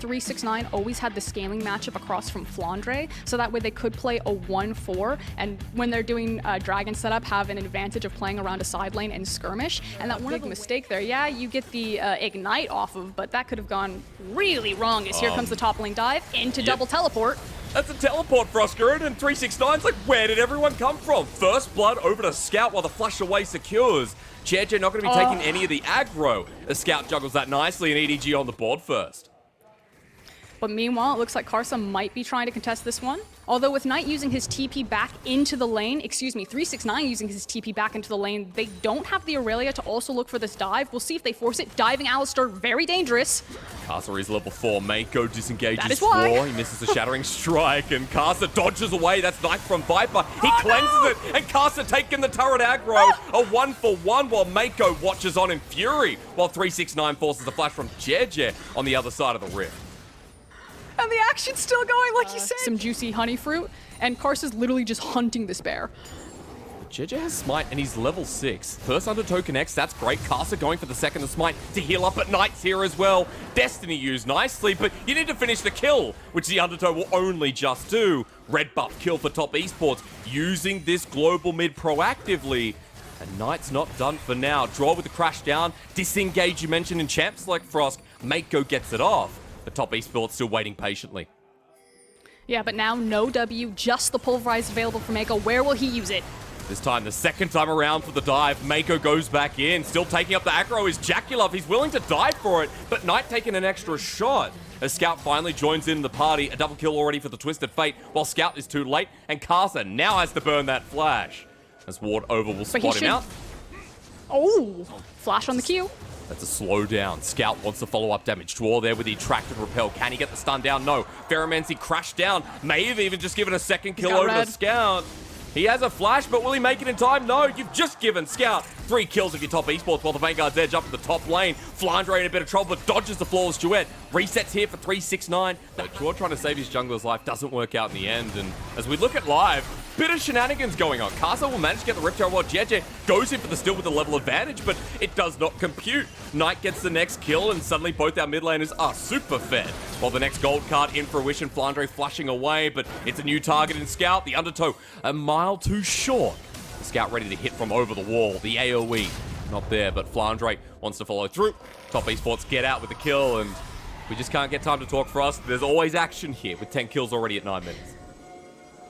369 always had the scaling matchup across from Flandre, so that way they could play a 1-4, and when they're doing Dragon setup, have an advantage of playing around a side lane and skirmish. And that one big mistake there, yeah, you get the Ignite off of, but that could have gone really wrong as here comes the top lane dive into double teleport. That's a teleport for Oscar, and 369's like, where did everyone come from? First blood over to Scout while the flash away secures. JJ not going to be taking any of the aggro. The Scout juggles that nicely, and EDG on the board first. But meanwhile, it looks like Karsa might be trying to contest this one. Although with Knight using his TP back into the lane, 369 using his TP back into the lane, they don't have the Aurelia to also look for this dive. We'll see if they force it. Diving Alistar, very dangerous. Karsa is level 4. Mako disengages That is why. 4. He misses the Shattering Strike, and Karsa dodges away. That's Knife from Viper. He cleanses it, and Karsa taking the turret aggro. A 1-for-1 while Mako watches on in fury, while 369 forces a flash from JJ on the other side of the rift. And the action's still going, like you said. Some juicy honey fruit, and Karsa's literally just hunting this bear. JJ has Smite, and he's level 6. First Undertow connects, that's great. Karsa going for the second Smite to heal up, but Knight's here as well. Destiny used nicely, but you need to finish the kill, which the Undertow will only just do. Red buff kill for top esports, using this global mid proactively. And Knight's not done for now. Draw with the crash down, disengage you mentioned in champs like Frost. Mako gets it off. But top esports still waiting patiently. Yeah, but now no W, just the pulverize available for Mako. Where will he use it? This time, the second time around for the dive, Mako goes back in. Still taking up the aggro is Jackulov. He's willing to die for it, but Knight taking an extra shot. As Scout finally joins in the party, a double kill already for the Twisted Fate, while Scout is too late, and Karsa now has to burn that flash. As Ward over will spot him out. Oh, flash on the Q. That's a slow down. Scout wants the follow-up damage. Draw there with the attracted repel. Can he get the stun down? No. Ferromancy crashed down. May have even just given a second kill over to Scout. He has a flash, but will he make it in time? No, you've just given Scout 3 kills of your top esports while the Vanguard's edge up in the top lane. Flandre in a bit of trouble, but dodges the flawless duet. Resets here for 369. Draw trying to save his jungler's life doesn't work out in the end. And as we look at live, bit of shenanigans going on. Karsa will manage to get the Rip Tower while JJ goes in for the steal with the level advantage, but it does not compute. Knight gets the next kill, and suddenly both our mid laners are super fed. While the next gold card in fruition, Flandre flashing away, but it's a new target in Scout. The Undertow a mile too short. The Scout ready to hit from over the wall. The AoE not there, but Flandre wants to follow through. Top esports get out with the kill, and we just can't get time to talk for us. There's always action here with 10 kills already at 9 minutes.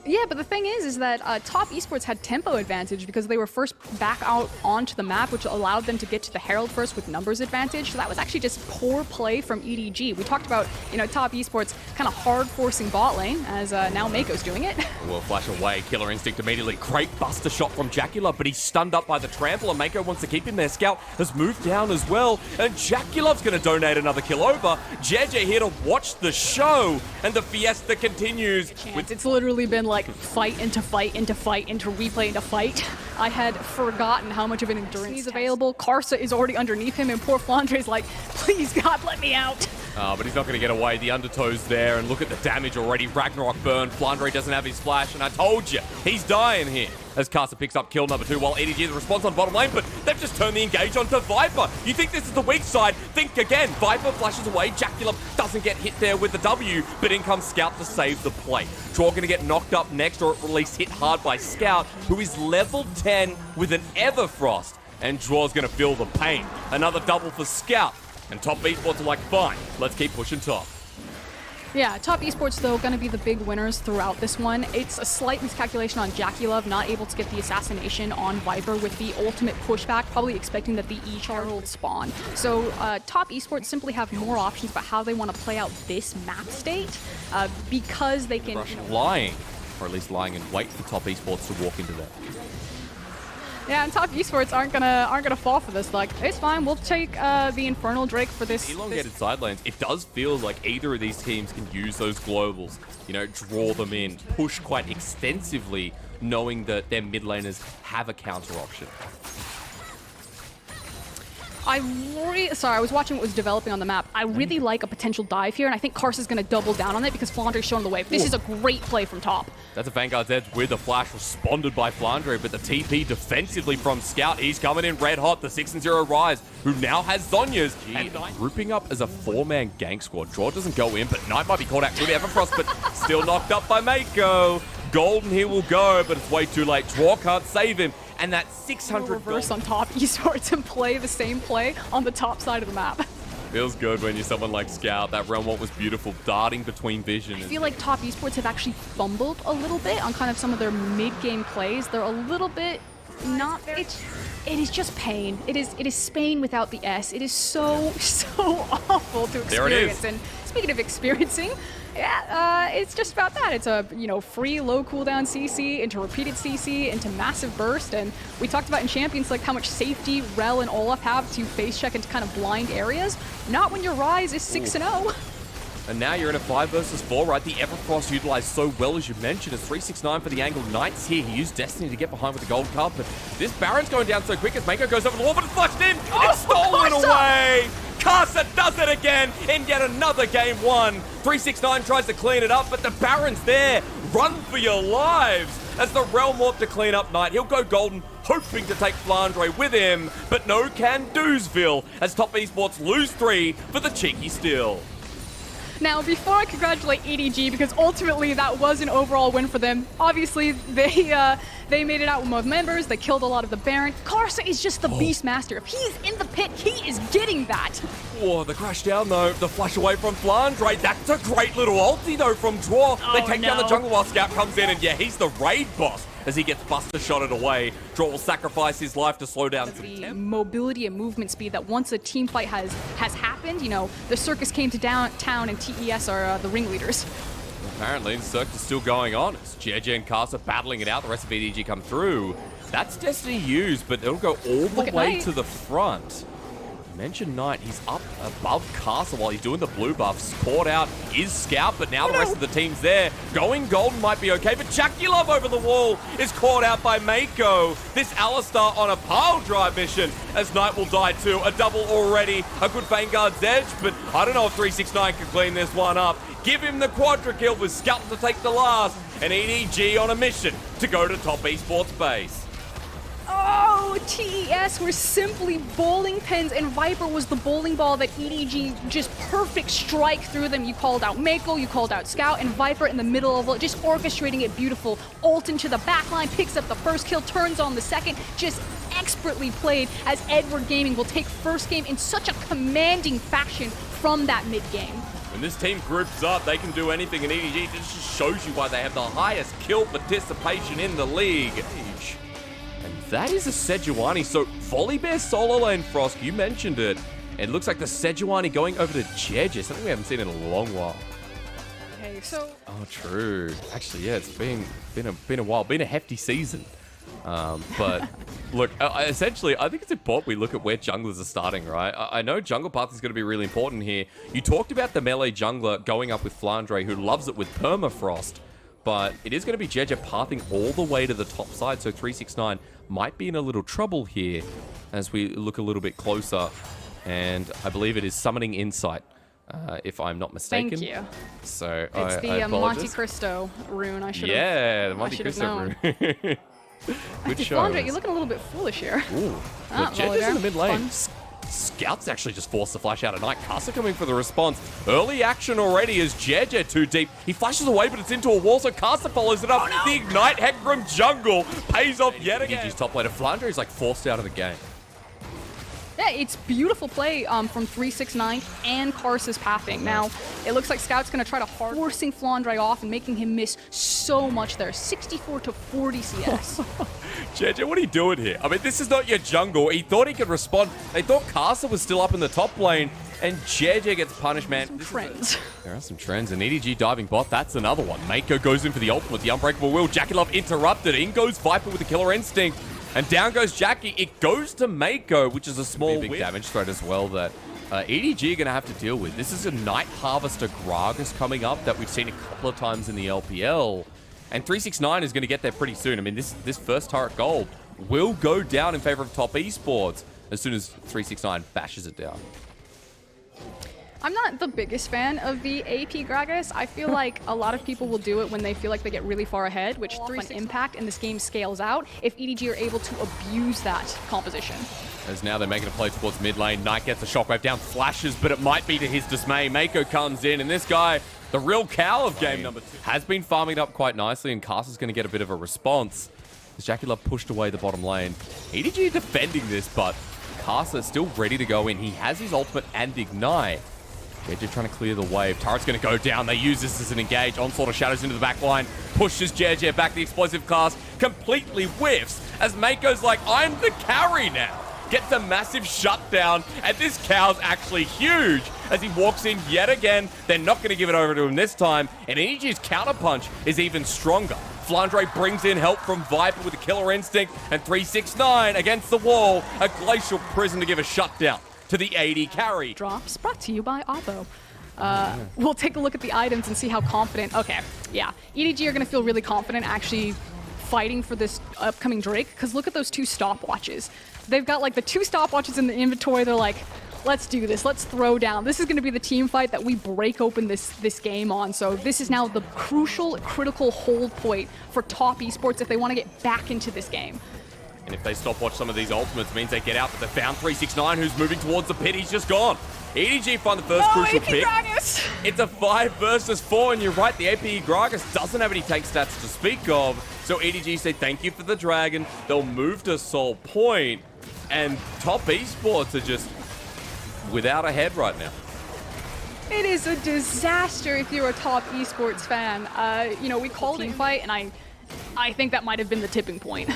Yeah, but the thing is that top esports had tempo advantage because they were first back out onto the map, which allowed them to get to the Herald first with numbers advantage. So that was actually just poor play from EDG. We talked about, top esports kind of hard forcing bot lane, as now Mako's doing it. Well, flash away, Killer Instinct immediately. Great buster shot from Jackulov, but he's stunned up by the trample, and Mako wants to keep him there. Scout has moved down as well, and Jackulov's going to donate another kill over. JJ here to watch the show, and the fiesta continues. It's literally been like fight into fight into fight into replay into fight. I had forgotten how much of an endurance is available. Karsa is already underneath him, and poor Flandre's like, please God, let me out. But he's not going to get away. The Undertow's there, and look at the damage already. Ragnarok burn. Flandre doesn't have his flash, and I told you, he's dying here. As Karsa picks up kill number 2, while EDG is the response on bottom lane, but they've just turned the engage onto Viper. You think this is the weak side? Think again. Viper flashes away. Jackulov doesn't get hit there with the W, but in comes Scout to save the play. Draw going to get knocked up next, or at least hit hard by Scout, who is level 10 with an Everfrost. And Draw's going to feel the pain. Another double for Scout. And top esports are like, fine, let's keep pushing top. Yeah, top esports, though, going to be the big winners throughout this one. It's a slight miscalculation on Jackulov, not able to get the assassination on Viper with the ultimate pushback, probably expecting that the E-Char will spawn. So top esports simply have more options about how they want to play out this map state because they can... lying, or at least lying in wait for top esports to walk into that. Yeah, and top esports aren't gonna fall for this. Like, it's fine. We'll take the Infernal Drake for this. Elongated side lanes. It does feel like either of these teams can use those globals. Draw them in, push quite extensively, knowing that their mid laners have a counter option. Sorry, I was watching what was developing on the map. I really like a potential dive here, and I think Karsa's going to double down on it because Flandre's showing the way. This is a great play from top. That's a Vanguard's Edge with a flash responded by Flandre, but the TP defensively from Scout. He's coming in red hot, the 6-0 Rise, who now has Zhonya's. And grouping up as a 4-man gank squad. Draw doesn't go in, but Knight might be caught out. Good Everfrost, but still knocked up by Mako. Golden here will go, but it's way too late. Draw can't save him. And that 600 reverse on top Esports and play the same play on the top side of the map. Feels good when you're someone like Scout. That realm walk was beautiful, darting between vision. I feel like top Esports have actually fumbled a little bit on kind of some of their mid-game plays. They're a little bit not... It is just pain. It is Spain without the S. It is so awful to experience. There it is. And speaking of experiencing, yeah, it's just about that. It's a, free low cooldown CC into repeated CC into massive burst. And we talked about in Champions like how much safety Rel and Olaf have to face check into kind of blind areas. Not when your Rise is 6-0. And now you're in a 5 versus 4, right? The Everfrost utilized so well, as you mentioned. It's 369 for the angle. Knight's here. He used Destiny to get behind with the gold card, but this Baron's going down so quick as Mako goes over the wall, but it's flushed in. It's stolen away. Kaza does it again in yet another game 1. 369 tries to clean it up, but the Baron's there. Run for your lives as the Realm Warp to clean up Knight. He'll go golden, hoping to take Flandre with him, but no can do'sville as Top Esports lose 3 for the cheeky steal. Now, before I congratulate EDG, because ultimately that was an overall win for them, obviously they made it out with most members, they killed a lot of the Baron. Karsa is just the Beastmaster. If he's in the pit, he is getting that. Whoa, the crash down though, the flash away from Flandre. That's a great little ulti though from Dwarf. They take down the jungle while Scout comes in, and yeah, he's the raid boss as he gets buster shotted away. Draw will sacrifice his life to slow down the mobility and movement speed that once a team fight has happened, the circus came to downtown and TES are the ringleaders. Apparently, the circus is still going on. It's JJ and Karsa battling it out. The rest of EDG come through. That's Destiny used, but it'll go all the way to the front. Mention Knight, he's up above Karsa while he's doing the blue buffs. Caught out is Scout, but now the rest of the team's there. Going golden might be okay, but Jackie-Love over the wall is caught out by Mako. This Alistar on a pile drive mission as Knight will die too. A double already, a good Vanguard's Edge, but I don't know if 369 can clean this one up. Give him the quadra kill with Scout to take the last, and EDG on a mission to go to Top Esports base. Oh, TES were simply bowling pins, and Viper was the bowling ball that EDG just perfect strike through them. You called out Mako, you called out Scout, and Viper in the middle of it, just orchestrating it beautiful. Ult into the backline, picks up the first kill, turns on the second, just expertly played as Edward Gaming will take first game in such a commanding fashion from that mid game. When this team groups up, they can do anything, and EDG just shows you why they have the highest kill participation in the league. And that is a Sejuani. So Volibear solo lane, Frost, you mentioned it. It looks like the Sejuani going over to Jeje, something we haven't seen in a long while. Okay, so... Oh, true. Actually, yeah, it's been a while. Been a hefty season. But look, essentially, I think it's important we look at where junglers are starting, right? I know jungle path is going to be really important here. You talked about the melee jungler going up with Flandre, who loves it with permafrost, but it is going to be Jeje pathing all the way to the top side, so 369 might be in a little trouble here as we look a little bit closer, and I believe it is Summoning Insight. If I'm not mistaken. Thank you. So it's the Monte Cristo rune. I should have. Yeah, the Monte Cristo rune. Good show. Flandre, you're looking a little bit foolish here. Ooh. But Jeje's in the mid lane. Scout's actually just forced the flash out of Knight. Karsa coming for the response. Early action already as Jeje too deep. He flashes away, but it's into a wall, so Karsa follows it up. Oh, no. The Ignite Heck from jungle pays off yet again. EDG's top laner. Flandre is like forced out of the game. Yeah, it's beautiful play from 369 and Karsa's pathing. Now, it looks like Scout's going to try to forcing Flandre off and making him miss so much there. 64 to 40 CS. Jeje, what are you doing here? I mean, this is not your jungle. He thought he could respond. They thought Karsa was still up in the top lane, and Jeje gets punished, man. Some trends. There are some trends. And EDG diving bot, that's another one. Mako goes in for the ultimate, the unbreakable will. Jackie-Love interrupted. In goes Viper with the killer instinct. And down goes Jackie. It goes to Mako, which is a small big damage threat as well that EDG are going to have to deal with. This is a Night Harvester Gragas coming up that we've seen a couple of times in the LPL. And 369 is going to get there pretty soon. I mean, this first turret gold will go down in favor of Top Esports as soon as 369 bashes it down. I'm not the biggest fan of the AP Gragas. I feel like a lot of people will do it when they feel like they get really far ahead, which through an impact and this game scales out if EDG are able to abuse that composition. As now they're making a play towards mid lane. Knight gets a shockwave down, flashes, but it might be to his dismay. Mako comes in, and this guy, the real cow of game number 2, has been farming it up quite nicely, and Kaza's going to get a bit of a response. As JackeyLove pushed away the bottom lane. EDG defending this, but Kaza is still ready to go in. He has his ultimate and Ignite. JJ trying to clear the wave. Turret's going to go down. They use this as an engage. Onslaught of Shadows into the back line. Pushes JJ back. The explosive cast completely whiffs as Mako's like, I'm the carry now. Gets a massive shutdown, and this cow's actually huge as he walks in yet again. They're not going to give it over to him this time, and EDG's counterpunch is even stronger. Flandre brings in help from Viper with a killer instinct, and 369 against the wall. A glacial prison to give a shutdown to the AD carry. Drops brought to you by Oppo. We'll take a look at the items and see how confident. Okay, yeah. EDG are going to feel really confident actually fighting for this upcoming Drake, because look at those 2 stopwatches. They've got like the 2 stopwatches in the inventory. They're like, let's do this. Let's throw down. This is going to be the team fight that we break open this game on. So this is now the crucial, critical hold point for top esports if they want to get back into this game. And if they stopwatch some of these ultimates, it means they get out, but they found 369 who's moving towards the pit. He's just gone. EDG find the first crucial AP pick. Gragas. It's a 5 versus 4, and you're right, the AP Gragas doesn't have any take stats to speak of. So EDG say thank you for the dragon. They'll move to Soul Point, and top esports are just without a head right now. It is a disaster if you're a top esports fan. You know, we called it a fight, and I think that might have been the tipping point.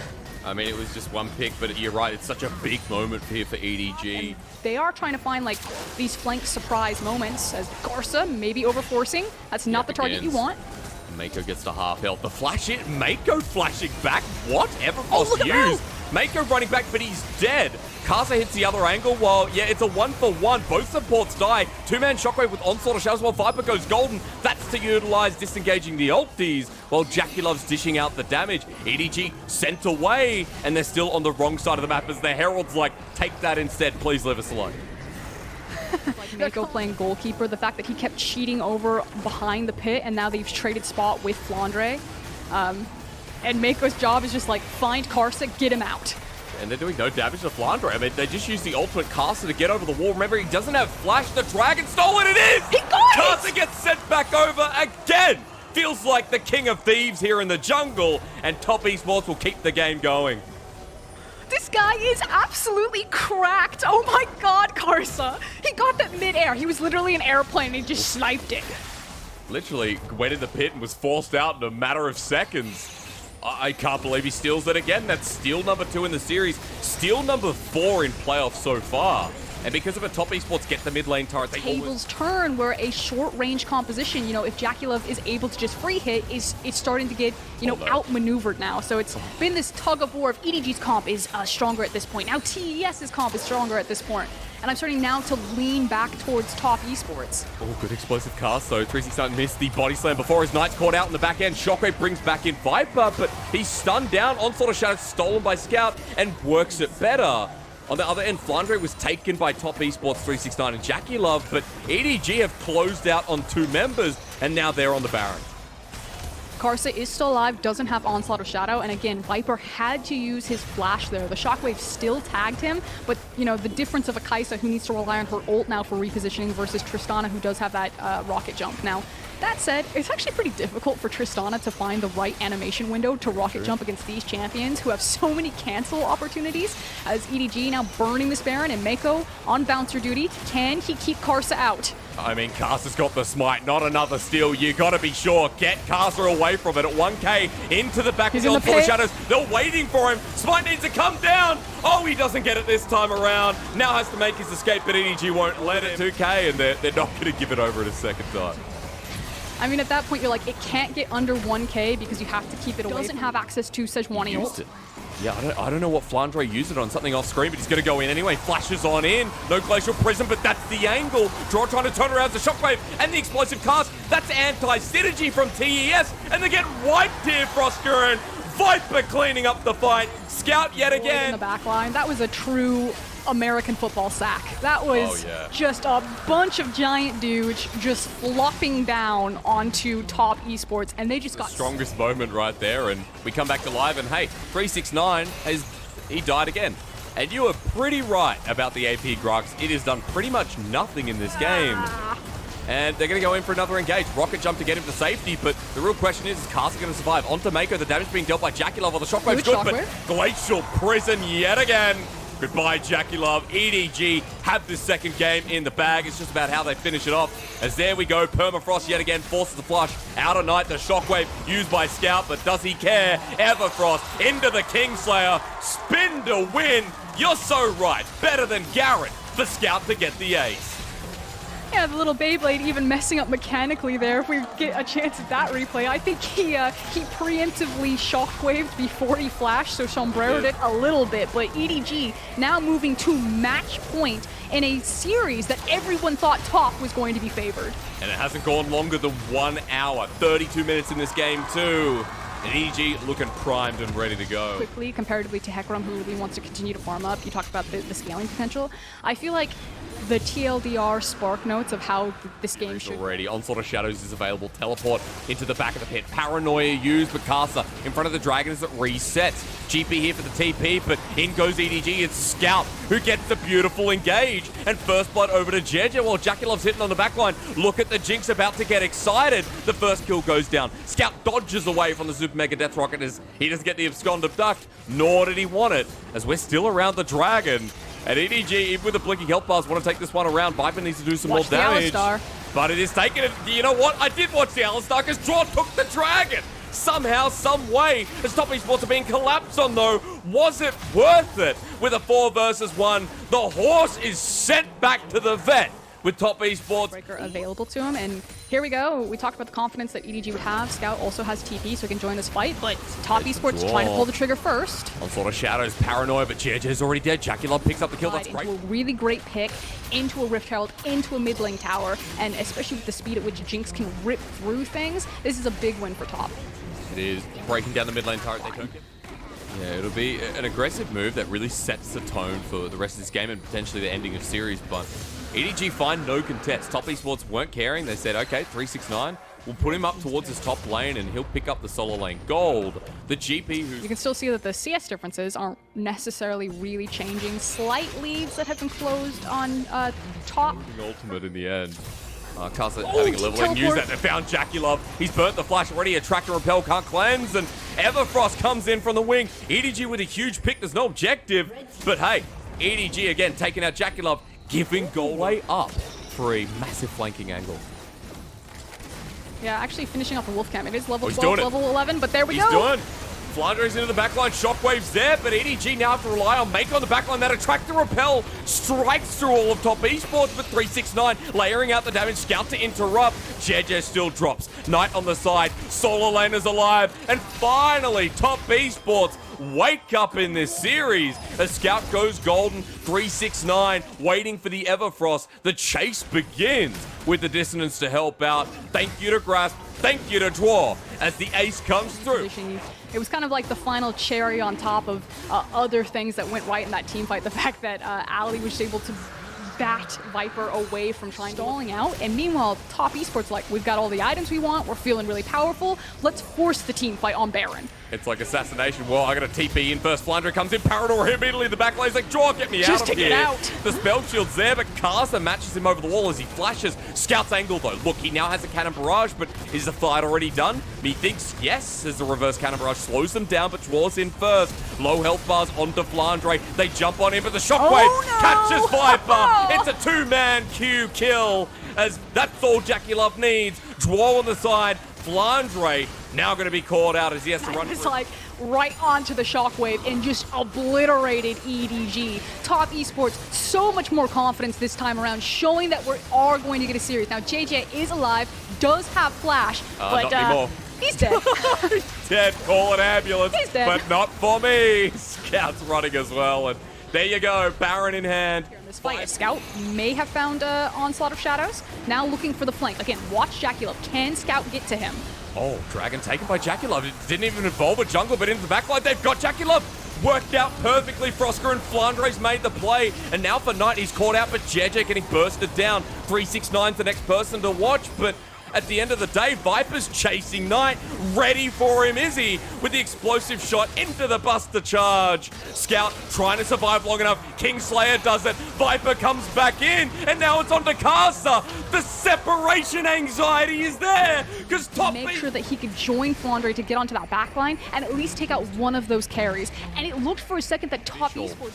I mean, it was just one pick, but you're right, it's such a big moment here for EDG. And they are trying to find like these flank surprise moments as Garza maybe overforcing. That's not the target you want. Mako gets to half health. The flash hit, Mako flashing back. What? Everfrost look at used. Mako running back, but he's dead. Kaza hits the other angle while, yeah, it's a 1-for-1. Both supports die. 2-man shockwave with Onslaught of Shadows while Viper goes golden. That's to utilize disengaging the ultis while JackeyLove's dishing out the damage. EDG sent away, and they're still on the wrong side of the map as the Herald's like, take that instead, please leave us alone. Like Mako playing goalkeeper, the fact that he kept cheating over behind the pit, and now they've traded spot with Flandre. And Mako's job is just like, find Karsa, get him out. And they're doing no damage to Flandre. I mean, they just used the ultimate caster to get over the wall. Remember, he doesn't have flash. The dragon stole it. It is! He got it! Karsa gets sent back over again. Feels like the king of thieves here in the jungle. And top esports will keep the game going. This guy is absolutely cracked. Oh my god, Karsa. He got that mid-air. He was literally an airplane and he just sniped it. Literally went in the pit and was forced out in a matter of seconds. I can't believe he steals it again. That's steal number 2 in the series. Steal number 4 in playoffs so far. And because of a top esports get the mid lane turret, they tables turn where a short range composition, you know, if JackeyLove is able to just free hit, it's starting to get, you know, outmaneuvered now. So it's been this tug of war of EDG's comp is stronger at this point. Now TES's comp is stronger at this point. And I'm starting now to lean back towards top esports. Oh, good explosive cast, though. 369 missed the body slam before his Knight's caught out in the back end. Shockwave brings back in Viper, but he's stunned down. Onslaught of Shadows stolen by Scout and works it better. On the other end, Flandre was taken by top esports 369 and JackeyLove, but EDG have closed out on 2 members, and now they're on the Baron. Karsa is still alive, doesn't have Onslaught of Shadow, and again, Viper had to use his flash there. The Shockwave still tagged him, but you know, the difference of a Kaisa who needs to rely on her ult now for repositioning versus Tristana who does have that rocket jump. Now, that said, it's actually pretty difficult for Tristana to find the right animation window to rocket jump against these champions who have so many cancel opportunities, as EDG now burning this Baron and Mako on bouncer duty. Can he keep Karsa out? I mean, Karsa's got the smite, not another steal. You gotta be sure. Get Karsa away from it at 1k into the back of the Onslaught of Shadows. They're waiting for him. Smite needs to come down. Oh, he doesn't get it this time around. Now has to make his escape, but EDG won't let it. 2k, and they're not gonna give it over at a second time. I mean, at that point, you're like, it can't get under 1k because you have to keep it away. It doesn't have access to Sejuani ult. Yeah, I don't know what Flandre used it on, something off screen, but he's going to go in anyway. Flashes on in. No Glacial Prism, but that's the angle. Draw trying to turn around the Shockwave and the explosive cast. That's anti-synergy from TES, and they get wiped here, Frosker, and Viper cleaning up the fight. Scout yet again. In the back line. That was a true American football sack. That was just a bunch of giant dudes just flopping down onto Top Esports, and they just got strongest moment right there. And we come back to live, and hey, 369 he died again. And you were pretty right about the AP Grux. It has done pretty much nothing in this game. And they're going to go in for another engage. Rocket jump to get him to safety, but the real question is Kaza going to survive? Onto Mako, the damage being dealt by JackieLove, or the shockwave's good, but Glacial Prison yet again. Goodbye, JackieLove. EDG have this second game in the bag. It's just about how they finish it off. As there we go, Permafrost yet again forces the flush out of Night. The shockwave used by Scout, but does he care? Everfrost into the Kingslayer. Spin to win. You're so right. Better than Garrett for Scout to get the ace. Yeah, the little Beyblade even messing up mechanically there. If we get a chance at that replay, I think he preemptively shockwaved before he flashed, so sombreroed it a little bit. But EDG now moving to match point in a series that everyone thought Top was going to be favored. And it hasn't gone longer than 1 hour. 32 minutes in this game too. And EDG looking primed and ready to go. Quickly, comparatively to Hecarim, who really wants to continue to farm up. You talked about the scaling potential. I feel like the TLDR spark notes of how this game should... Already, Onslaught of Shadows is available. Teleport into the back of the pit. Paranoia used, but Kasa in front of the Dragon as it resets. GP here for the TP, but in goes EDG. It's Scout who gets the beautiful engage. And first blood over to JJ while JackieLove's hitting on the backline. Look at the Jinx about to get excited. The first kill goes down. Scout dodges away from the Super Mega Death Rocket as he doesn't get the Abscond Abduct, nor did he want it, as we're still around the Dragon. And EDG, even with the blinking health bars, want to take this one around. Viper needs to do some more damage. But it is taking it. You know what? I did watch the Alistar because Draw took the Dragon. Somehow, some way, as Top Esports are being collapsed on though. Was it worth it? With a 4 versus 1, the horse is sent back to the vet with Top Esports. Breaker available to him, and here we go. We talked about the confidence that EDG would have. Scout also has TP, so he can join this fight, but Top Esports trying to pull the trigger first. Onslaught of Shadows, Paranoia, but JJ's already dead. JackieLove picks up the kill. That's great. Into a really great pick, into a Rift Herald, into a mid lane tower, and especially with the speed at which Jinx can rip through things, this is a big win for Top. It is breaking down the mid lane turret. They took it. Yeah, it'll be an aggressive move that really sets the tone for the rest of this game and potentially the ending of series, but EDG find no contest. Top Esports weren't caring. They said, okay, 369, we'll put him up towards his top lane and he'll pick up the solo lane gold. The GP who... You can still see that the CS differences aren't necessarily really changing. Slight leads that have been closed on Top. Ultimate in the end. Kaza having a level and use that. They found JackieLove. He's burnt the flash already. Attract and Repel can't cleanse. And Everfrost comes in from the wing. EDG with a huge pick. There's no objective. But hey, EDG again taking out JackieLove, giving Golay up for a massive flanking angle. Yeah, actually finishing off the Wolfcam. It is level 12, level 11, but there we go. He's done. Flandre's into the backline, Shockwave's there, but EDG now have to rely on Mako on the backline. That Attract and Repel strikes through all of Top Esports, but 369 layering out the damage. Scout to interrupt. JJ still drops. Knight on the side. Solo lane is alive. And finally, Top Esports wake up in this series. A Scout goes golden. 369 waiting for the Everfrost. The chase begins with the Dissonance to help out. Thank you to Grasp. Thank you to Draw as the ace comes through. It was kind of like the final cherry on top of other things that went right in that team fight. The fact that Ali was able to bat Viper away from stalling out. And meanwhile, Top Esports like, we've got all the items we want. We're feeling really powerful. Let's force the team fight on Baron. It's like assassination. Well, I got a TP in first. Flandre comes in. Parador immediately in the back lane's like, Draw, get me out of here. Just to get out. The spell shield's there, but Kaza matches him over the wall as he flashes. Scout's angle, though. Look, he now has a cannon barrage, but is the fight already done? Methinks yes, as the reverse cannon barrage slows them down, but Draw's in first. Low health bars onto Flandre. They jump on him, but the shockwave catches Viper. It's a two-man Q kill, as that's all JackieLove needs. Draw on the side. Flandre now going to be called out as he has to run. It's like right onto the shockwave and just obliterated EDG. Top Esports, so much more confidence this time around, showing that we are going to get a series. Now, JJ is alive, does have flash, but not anymore. He's dead. He's dead. Call an ambulance. He's dead. But not for me. Scout's running as well. And there you go, Baron in hand. In this fight, Scout may have found Onslaught of Shadows. Now looking for the flank. Again, watch JackieLove. Can Scout get to him? Oh, Dragon taken by JackieLove. It didn't even involve a jungle, but into the backline, they've got JackieLove. Worked out perfectly. Frosker and Flandre's made the play. And now for Knight, he's caught out, but JJ getting bursted down. 369's the next person to watch, but at the end of the day, Viper's chasing Knight. Ready for him, is he? With the explosive shot into the Buster charge. Scout trying to survive long enough. Kingslayer does it. Viper comes back in, and now it's on to Kaza. The separation anxiety is there, because top make sure that he could join Flandre to get onto that backline and at least take out one of those carries. And it looked for a second that top Esports...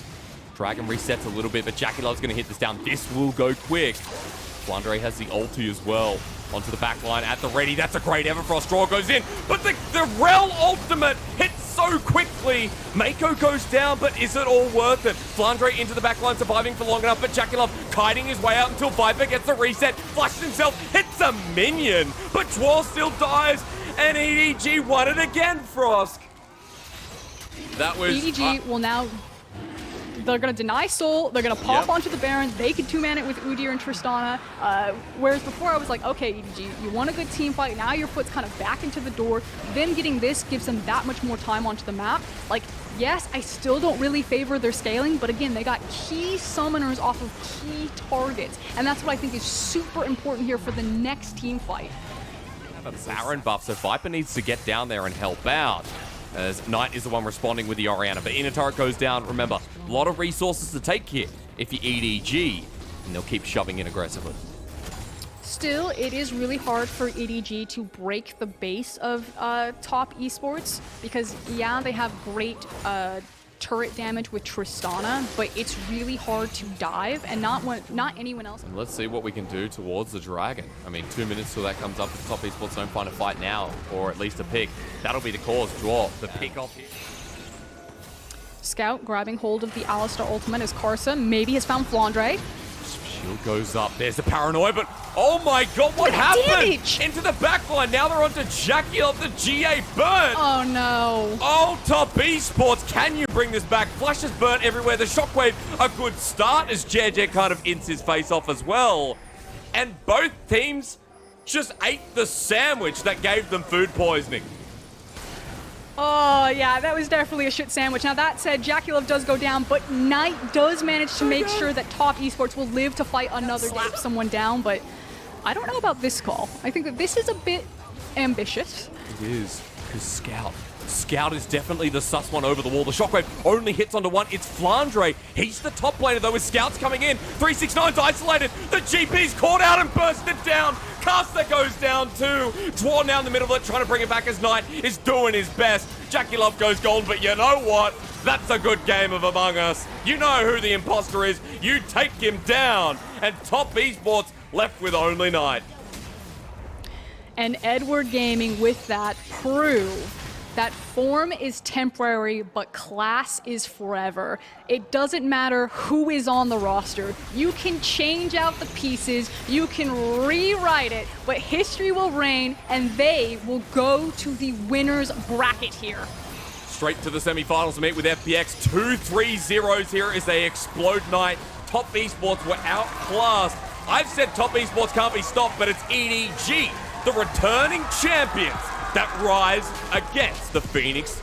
Dragon resets a little bit, but JackieLove's going to hit this down. This will go quick. Flandre has the ulti as well. Onto the back line at the ready. That's a great Everfrost draw, goes in. But the Rel ultimate hits so quickly. Mako goes down, but is it all worth it? Flandre into the back line, surviving for long enough, but JackieLove kiting his way out until Viper gets the reset. Flushes himself, hits a minion, but Dwar still dies, and EDG won it again, Frosk. That was... EDG will now... They're going to deny Soul, they're going to pop onto the Baron, they could two-man it with Udyr and Tristana, whereas before I was like, okay, EDG, you want a good team fight, now your foot's kind of back into the door, them getting this gives them that much more time onto the map. Like, yes, I still don't really favor their scaling, but again, they got key summoners off of key targets, and that's what I think is super important here for the next team fight. A Baron buff, so Viper needs to get down there and help out, as Knight is the one responding with the Orianna. But Inner Turret goes down. Remember, a lot of resources to take here if you EDG, and they'll keep shoving in aggressively. Still, it is really hard for EDG to break the base of top esports, because yeah, they have great turret damage with Tristana, but it's really hard to dive, and not anyone else. And let's see what we can do towards the Dragon. I mean, 2 minutes till that comes up. If top esports don't find a fight now, or at least a pick, that'll be the cause. Draw the pick off here. Scout grabbing hold of the Alistar ultimate as Karsa maybe has found Flandre. Shield goes up. There's the paranoia, but oh my god, what happened? Damage! Into the backline. Now they're onto JackieLove, the GA burn. Oh no. Oh, top esports, can you bring this back? Flash is burnt everywhere. The shockwave, a good start as JJ kind of ints his face off as well. And both teams just ate the sandwich that gave them food poisoning. Oh, yeah, that was definitely a shit sandwich. Now, that said, JackieLove does go down, but Knight does manage to make sure that top esports will live to fight another slap someone down, but I don't know about this call. I think that this is a bit ambitious. It is, because Scout is definitely the sus one over the wall. The shockwave only hits onto one. It's Flandre. He's the top laner, though, with Scouts coming in. 369's isolated. The GP's caught out and bursted down. Caster goes down too. Dwar now in the middle of it, trying to bring it back as Knight is doing his best. JackieLove goes gold, but you know what? That's a good game of Among Us. You know who the imposter is. You take him down. And top esports left with only Knight. And Edward Gaming with that prove that form is temporary, but class is forever. It doesn't matter who is on the roster. You can change out the pieces, you can rewrite it, but history will reign, and they will go to the winner's bracket here. Straight to the semifinals to meet with FPX. 2-3-0s here as they explode Knight. Top esports were outclassed. I've said top esports can't be stopped, but it's EDG, the returning champions, that rise against the Phoenix